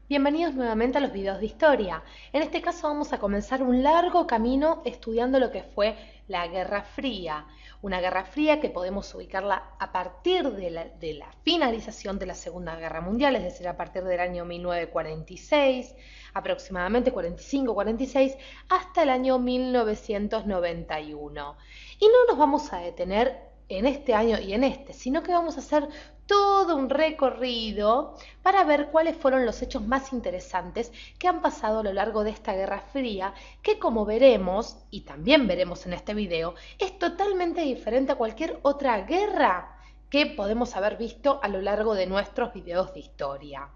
Bienvenidos nuevamente a los videos de historia. En este caso vamos a comenzar un largo camino estudiando lo que fue la Guerra Fría. Una Guerra Fría que podemos ubicarla a partir de la finalización de la Segunda Guerra Mundial, es decir, a partir del año 1946, aproximadamente 45-46, hasta el año 1991. Y no nos vamos a detener en este año y en este, sino que vamos a hacer todo un recorrido para ver cuáles fueron los hechos más interesantes que han pasado a lo largo de esta Guerra Fría, que como veremos, y también veremos en este video, es totalmente diferente a cualquier otra guerra que podemos haber visto a lo largo de nuestros videos de historia.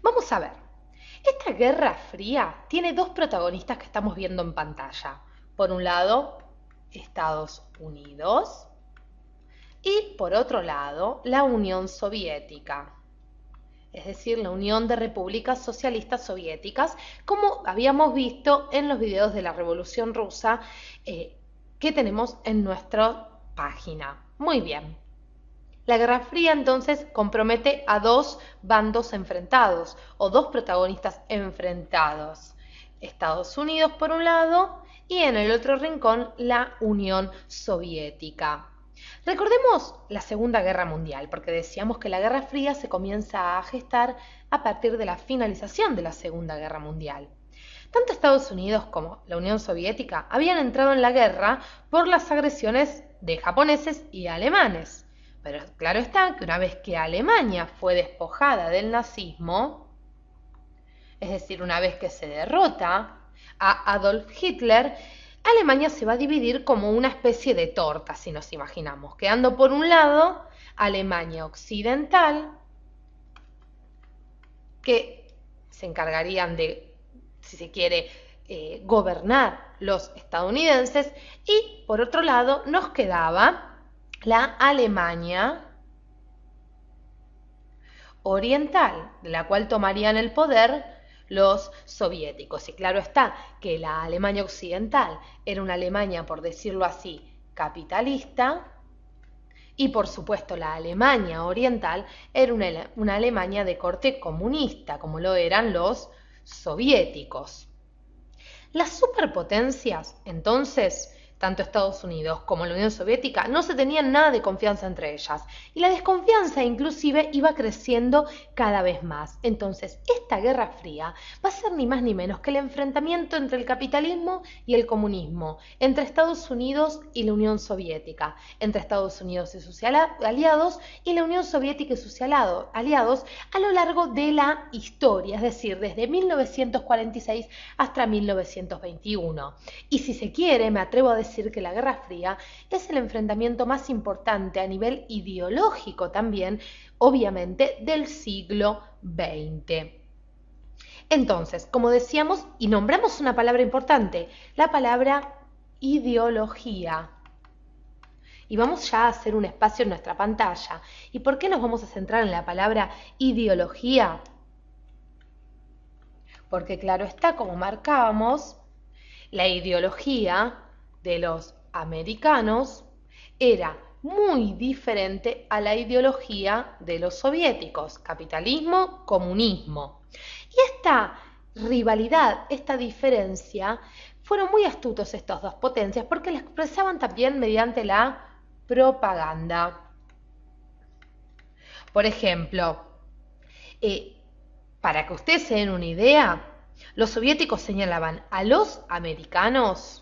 Vamos a ver, esta Guerra Fría tiene dos protagonistas que estamos viendo en pantalla. Por un lado, Estados Unidos y por otro lado, la Unión Soviética, es decir, la Unión de Repúblicas Socialistas Soviéticas, como habíamos visto en los videos de la Revolución Rusa que tenemos en nuestra página. Muy bien. La Guerra Fría entonces compromete a dos bandos enfrentados o dos protagonistas enfrentados. Estados Unidos por un lado y en el otro rincón la Unión Soviética. Recordemos la Segunda Guerra Mundial, porque decíamos que la Guerra Fría se comienza a gestar a partir de la finalización de la Segunda Guerra Mundial. Tanto Estados Unidos como la Unión Soviética habían entrado en la guerra por las agresiones de japoneses y alemanes. Pero claro está que una vez que Alemania fue despojada del nazismo, es decir, una vez que se derrota a Adolf Hitler, Alemania se va a dividir como una especie de torta, si nos imaginamos, quedando por un lado Alemania Occidental, que se encargarían de, si se quiere, gobernar los estadounidenses, y por otro lado nos quedaba la Alemania Oriental, de la cual tomarían el poder los soviéticos. Y claro está que la Alemania Occidental era una Alemania, por decirlo así, capitalista, y por supuesto la Alemania Oriental era una Alemania de corte comunista, como lo eran los soviéticos. Las superpotencias, entonces, tanto Estados Unidos como la Unión Soviética, no se tenían nada de confianza entre ellas, y la desconfianza inclusive iba creciendo cada vez más. Entonces, esta Guerra Fría va a ser ni más ni menos que el enfrentamiento entre el capitalismo y el comunismo, entre Estados Unidos y la Unión Soviética, entre Estados Unidos y sus aliados y la Unión Soviética y sus aliados a lo largo de la historia, es decir, desde 1946 hasta 1921. Y si se quiere, me atrevo a decir que la Guerra Fría es el enfrentamiento más importante a nivel ideológico también, obviamente, del siglo XX. Entonces, como decíamos, y nombramos una palabra importante, la palabra ideología. Y vamos ya a hacer un espacio en nuestra pantalla. ¿Y por qué nos vamos a centrar en la palabra ideología? Porque claro está, como marcábamos, la ideología de los americanos era muy diferente a la ideología de los soviéticos, capitalismo, comunismo. Y esta rivalidad, esta diferencia, fueron muy astutos estas dos potencias porque la expresaban también mediante la propaganda. Por ejemplo, para que ustedes se den una idea, los soviéticos señalaban a los americanos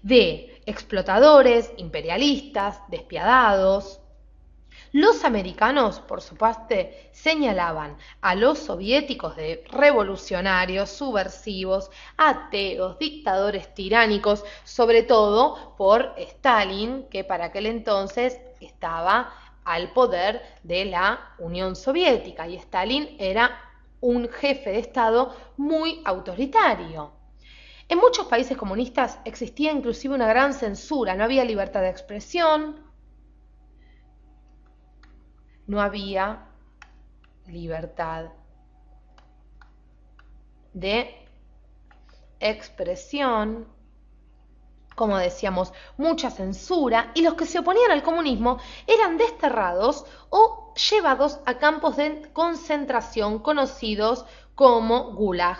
de explotadores, imperialistas, despiadados. Los americanos, por su parte, señalaban a los soviéticos de revolucionarios, subversivos, ateos, dictadores tiránicos, sobre todo por Stalin, que para aquel entonces estaba al poder de la Unión Soviética, y Stalin era un jefe de Estado muy autoritario. En muchos países comunistas existía inclusive una gran censura, no había libertad de expresión, no había libertad de expresión, como decíamos, mucha censura, y los que se oponían al comunismo eran desterrados o llevados a campos de concentración conocidos como Gulag.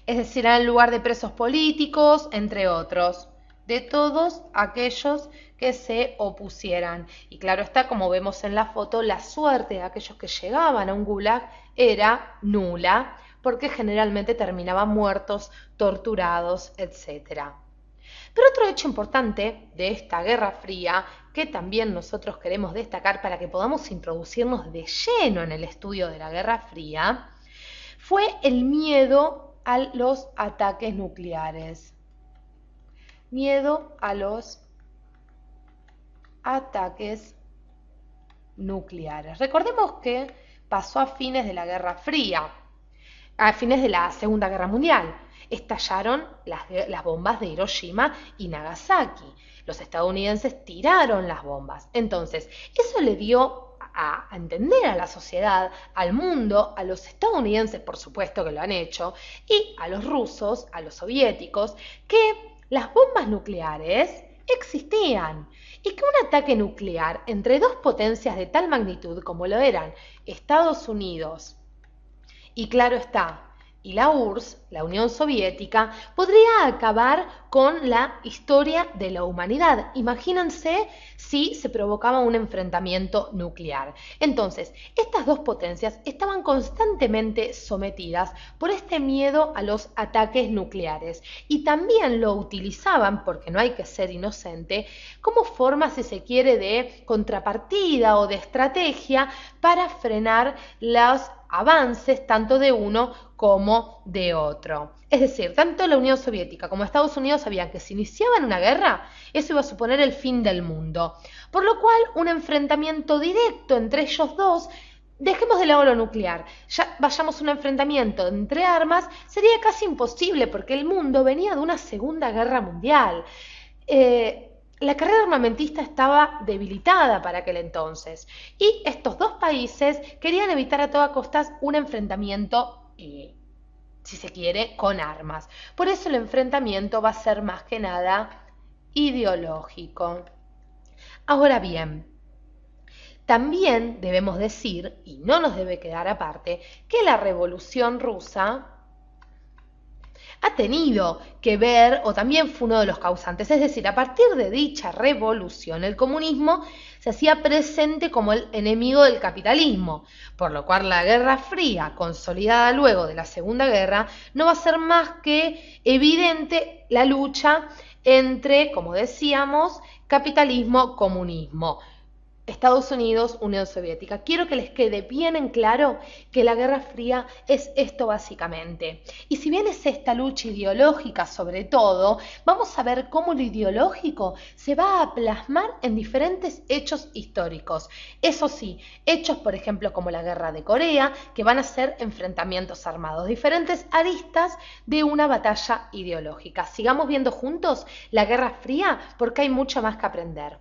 Es decir, era el lugar de presos políticos, entre otros, de todos aquellos que se opusieran. Y claro está, como vemos en la foto, la suerte de aquellos que llegaban a un Gulag era nula, porque generalmente terminaban muertos, torturados, etc. Pero otro hecho importante de esta Guerra Fría, que también nosotros queremos destacar para que podamos introducirnos de lleno en el estudio de la Guerra Fría, fue el miedo a los ataques nucleares. Miedo a los ataques nucleares. Recordemos que pasó a fines de la Guerra Fría, a fines de la Segunda Guerra Mundial. Estallaron las bombas de Hiroshima y Nagasaki. Los estadounidenses tiraron las bombas. Entonces, eso le dio a entender a la sociedad, al mundo, a los estadounidenses, por supuesto que lo han hecho, y a los rusos, a los soviéticos, que las bombas nucleares existían y que un ataque nuclear entre dos potencias de tal magnitud como lo eran Estados Unidos y, claro está, y la URSS, la Unión Soviética, podría acabar con la historia de la humanidad. Imagínense si se provocaba un enfrentamiento nuclear. Entonces, estas dos potencias estaban constantemente sometidas por este miedo a los ataques nucleares y también lo utilizaban, porque no hay que ser inocente, como forma, si se quiere, de contrapartida o de estrategia para frenar los avances tanto de uno como de otro. Es decir, tanto la Unión Soviética como Estados Unidos sabían que si iniciaban una guerra, eso iba a suponer el fin del mundo. Por lo cual, un enfrentamiento directo entre ellos dos, dejemos de lado lo nuclear, ya vayamos a un enfrentamiento entre armas, sería casi imposible porque el mundo venía de una Segunda Guerra Mundial. La carrera armamentista estaba debilitada para aquel entonces y estos dos países querían evitar a toda costa un enfrentamiento, si se quiere, con armas. Por eso el enfrentamiento va a ser más que nada ideológico. Ahora bien, también debemos decir, y no nos debe quedar aparte, que la Revolución Rusa ha tenido que ver, o también fue uno de los causantes, es decir, a partir de dicha revolución, el comunismo se hacía presente como el enemigo del capitalismo, por lo cual la Guerra Fría, consolidada luego de la Segunda Guerra, no va a ser más que evidente la lucha entre, como decíamos, capitalismo-comunismo. Estados Unidos, Unión Soviética. Quiero que les quede bien en claro que la Guerra Fría es esto básicamente. Y si bien es esta lucha ideológica sobre todo, vamos a ver cómo lo ideológico se va a plasmar en diferentes hechos históricos. Eso sí, hechos por ejemplo como la Guerra de Corea, que van a ser enfrentamientos armados, diferentes aristas de una batalla ideológica. Sigamos viendo juntos la Guerra Fría porque hay mucho más que aprender.